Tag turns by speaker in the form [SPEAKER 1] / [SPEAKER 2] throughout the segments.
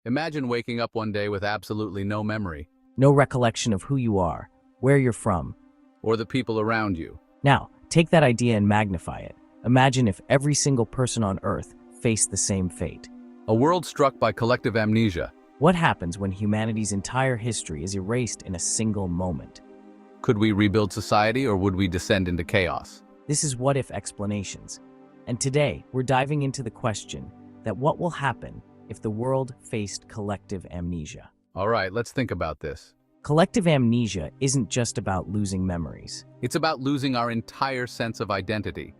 [SPEAKER 1] Imagine waking up one day with absolutely no memory,
[SPEAKER 2] No recollection of who you are, where you're from.
[SPEAKER 1] or the people around you.
[SPEAKER 2] Now, take that idea and magnify it. Imagine if every single person on Earth faced the same fate.
[SPEAKER 1] A world struck by collective amnesia.
[SPEAKER 2] What happens when humanity's entire history is erased in a single moment?
[SPEAKER 1] Could we rebuild society, or would we descend into chaos?
[SPEAKER 2] This is what-if explanations. And today, we're diving into the question that what will happen if the world faced collective amnesia?
[SPEAKER 1] All right, let's think about this.
[SPEAKER 2] Collective amnesia isn't just about losing memories.
[SPEAKER 1] It's about losing our entire sense of identity.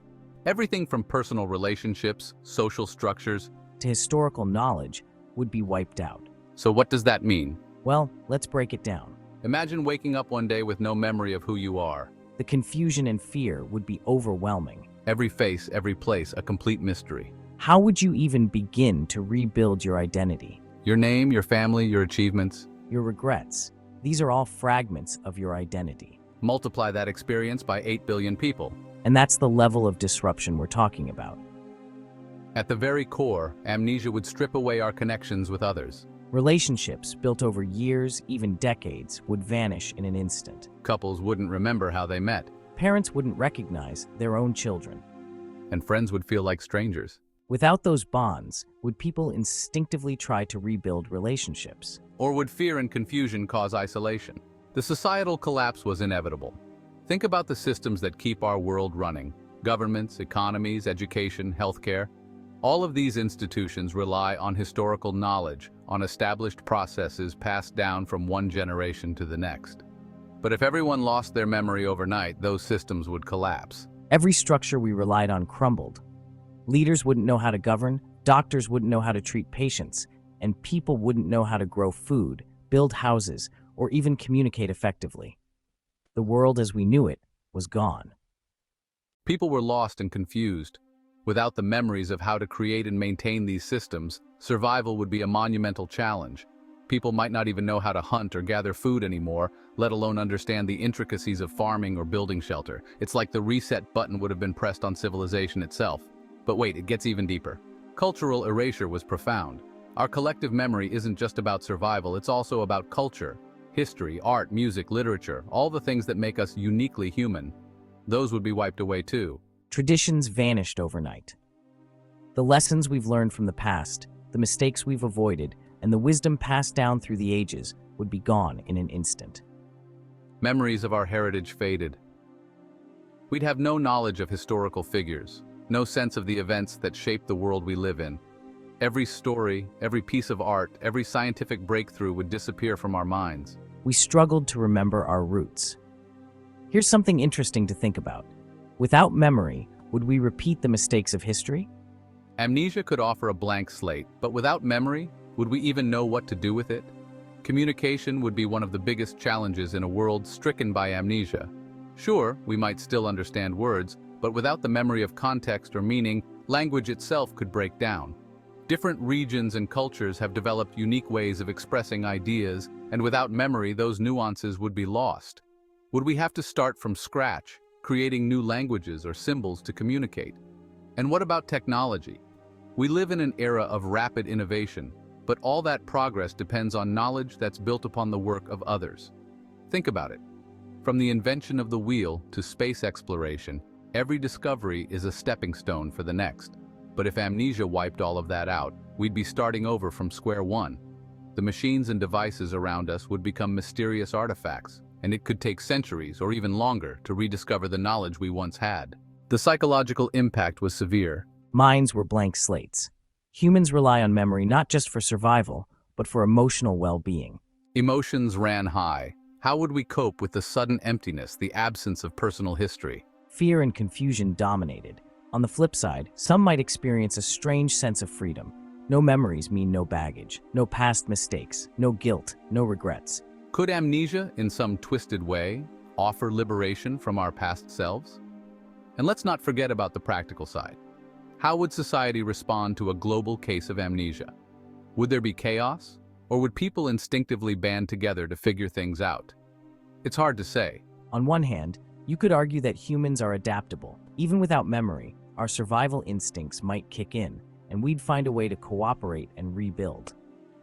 [SPEAKER 1] Everything from personal relationships, social structures.
[SPEAKER 2] To historical knowledge would be wiped out.
[SPEAKER 1] So what does that mean?
[SPEAKER 2] Well, let's break it down.
[SPEAKER 1] Imagine waking up one day with no memory of who you are.
[SPEAKER 2] The confusion and fear would be overwhelming.
[SPEAKER 1] Every face, every place, a complete mystery.
[SPEAKER 2] How would you even begin to rebuild your identity?
[SPEAKER 1] Your name, your family, your achievements.
[SPEAKER 2] Your regrets. These are all fragments of your identity.
[SPEAKER 1] Multiply that experience by 8 billion people.
[SPEAKER 2] And that's the level of disruption we're talking about.
[SPEAKER 1] At the very core, amnesia would strip away our connections with others.
[SPEAKER 2] Relationships built over years, even decades, would vanish in an instant.
[SPEAKER 1] Couples wouldn't remember how they met.
[SPEAKER 2] Parents wouldn't recognize their own children.
[SPEAKER 1] And friends would feel like strangers.
[SPEAKER 2] Without those bonds, would people instinctively try to rebuild relationships?
[SPEAKER 1] Or would fear and confusion cause isolation? The societal collapse was inevitable. Think about the systems that keep our world running. Governments, economies, education, healthcare. All of these institutions rely on historical knowledge, on established processes passed down from one generation to the next. But if everyone lost their memory overnight, those systems would collapse.
[SPEAKER 2] Every structure we relied on crumbled. Leaders wouldn't know how to govern, doctors wouldn't know how to treat patients, and people wouldn't know how to grow food, build houses, or even communicate effectively. The world as we knew it was gone.
[SPEAKER 1] People were lost and confused. Without the memories of how to create and maintain these systems, survival would be a monumental challenge. People might not even know how to hunt or gather food anymore, let alone understand the intricacies of farming or building shelter. It's like the reset button would have been pressed on civilization itself. But wait, it gets even deeper. Cultural erasure was profound. Our collective memory isn't just about survival, it's also about culture, history, art, music, literature, all the things that make us uniquely human. Those would be wiped away too.
[SPEAKER 2] Traditions vanished overnight. The lessons we've learned from the past, the mistakes we've avoided, and the wisdom passed down through the ages would be gone in an instant.
[SPEAKER 1] Memories of our heritage faded. We'd have no knowledge of historical figures, no sense of the events that shape the world we live in. Every story, every piece of art, every scientific breakthrough would disappear from our minds.
[SPEAKER 2] We struggled to remember our roots. Here's something interesting to think about. Without memory, would we repeat the mistakes of history?
[SPEAKER 1] Amnesia could offer a blank slate, but without memory, would we even know what to do with it? Communication would be one of the biggest challenges in a world stricken by amnesia. Sure, we might still understand words, but without the memory of context or meaning, language itself could break down. Different regions and cultures have developed unique ways of expressing ideas, and without memory, those nuances would be lost. Would we have to start from scratch, creating new languages or symbols to communicate? And what about technology? We live in an era of rapid innovation, but all that progress depends on knowledge that's built upon the work of others. Think about it. From the invention of the wheel to space exploration, every discovery is a stepping stone for the next. But if amnesia wiped all of that out, we'd be starting over from square one. The machines and devices around us would become mysterious artifacts, and it could take centuries or even longer to rediscover the knowledge we once had. The psychological impact was severe.
[SPEAKER 2] Minds were blank slates. Humans rely on memory not just for survival, but for emotional well-being.
[SPEAKER 1] Emotions ran high. How would we cope with the sudden emptiness, the absence of personal history?
[SPEAKER 2] Fear and confusion dominated. On the flip side, some might experience a strange sense of freedom. No memories mean no baggage, no past mistakes, no guilt, no regrets.
[SPEAKER 1] Could amnesia, in some twisted way, offer liberation from our past selves? And let's not forget about the practical side. How would society respond to a global case of amnesia? Would there be chaos? Or would people instinctively band together to figure things out? It's hard to say.
[SPEAKER 2] On one hand, you could argue that humans are adaptable. Even without memory, our survival instincts might kick in, and we'd find a way to cooperate and rebuild.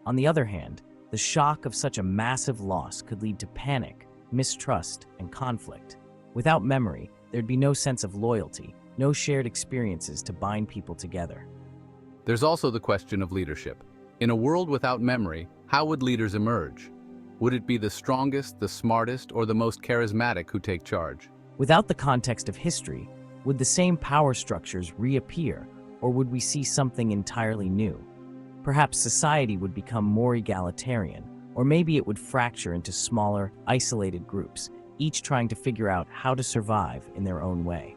[SPEAKER 2] On the other hand, the shock of such a massive loss could lead to panic, mistrust, and conflict. Without memory, there'd be no sense of loyalty, no shared experiences to bind people together.
[SPEAKER 1] There's also the question of leadership. In a world without memory, how would leaders emerge? Would it be the strongest, the smartest, or the most charismatic who take charge?
[SPEAKER 2] Without the context of history, would the same power structures reappear, or would we see something entirely new? Perhaps society would become more egalitarian, or maybe it would fracture into smaller, isolated groups, each trying to figure out how to survive in their own way.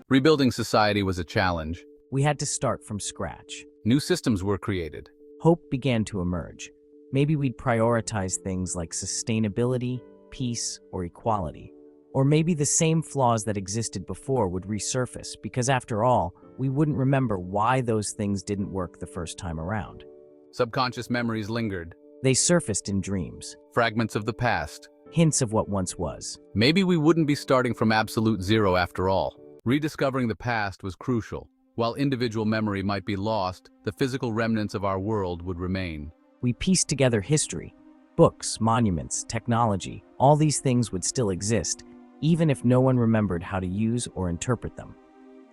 [SPEAKER 1] Rebuilding society was a challenge.
[SPEAKER 2] We had to start from scratch.
[SPEAKER 1] New systems were created.
[SPEAKER 2] Hope began to emerge. Maybe we'd prioritize things like sustainability, peace, or equality. Or maybe the same flaws that existed before would resurface because, after all, we wouldn't remember why those things didn't work the first time around.
[SPEAKER 1] Subconscious memories lingered.
[SPEAKER 2] They surfaced in dreams,
[SPEAKER 1] Fragments of the past.
[SPEAKER 2] hints of what once was.
[SPEAKER 1] Maybe we wouldn't be starting from absolute zero after all. Rediscovering the past was crucial. While individual memory might be lost, the physical remnants of our world would remain.
[SPEAKER 2] We pieced together history, books, monuments, technology. All these things would still exist, even if no one remembered how to use or interpret them.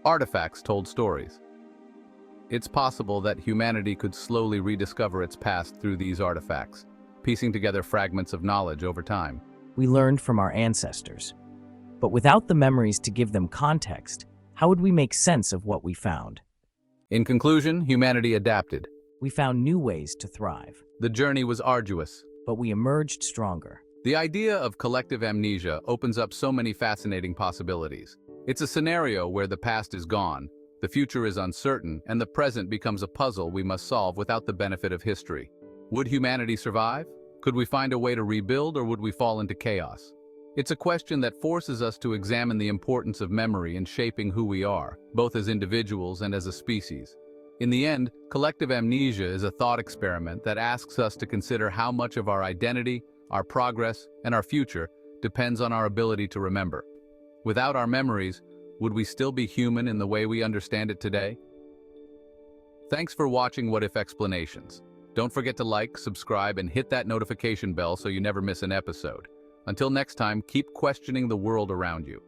[SPEAKER 1] Artifacts told stories. It's possible that humanity could slowly rediscover its past through these artifacts, piecing together fragments of knowledge over time.
[SPEAKER 2] We learned from our ancestors. But without the memories to give them context, how would we make sense of what we found?
[SPEAKER 1] In conclusion, humanity adapted.
[SPEAKER 2] We found new ways to thrive,
[SPEAKER 1] The journey was arduous.
[SPEAKER 2] but we emerged stronger.
[SPEAKER 1] The idea of collective amnesia opens up so many fascinating possibilities. It's a scenario where the past is gone, the future is uncertain, and the present becomes a puzzle we must solve without the benefit of history. Would humanity survive? Could we find a way to rebuild, or would we fall into chaos? It's a question that forces us to examine the importance of memory in shaping who we are, both as individuals and as a species. In the end, collective amnesia is a thought experiment that asks us to consider how much of our identity, our progress, and our future depends on our ability to remember. Without our memories, would we still be human in the way we understand it today? Thanks for watching What If Explanations. Don't forget to like, subscribe, and hit that notification bell so you never miss an episode. Until next time, keep questioning the world around you.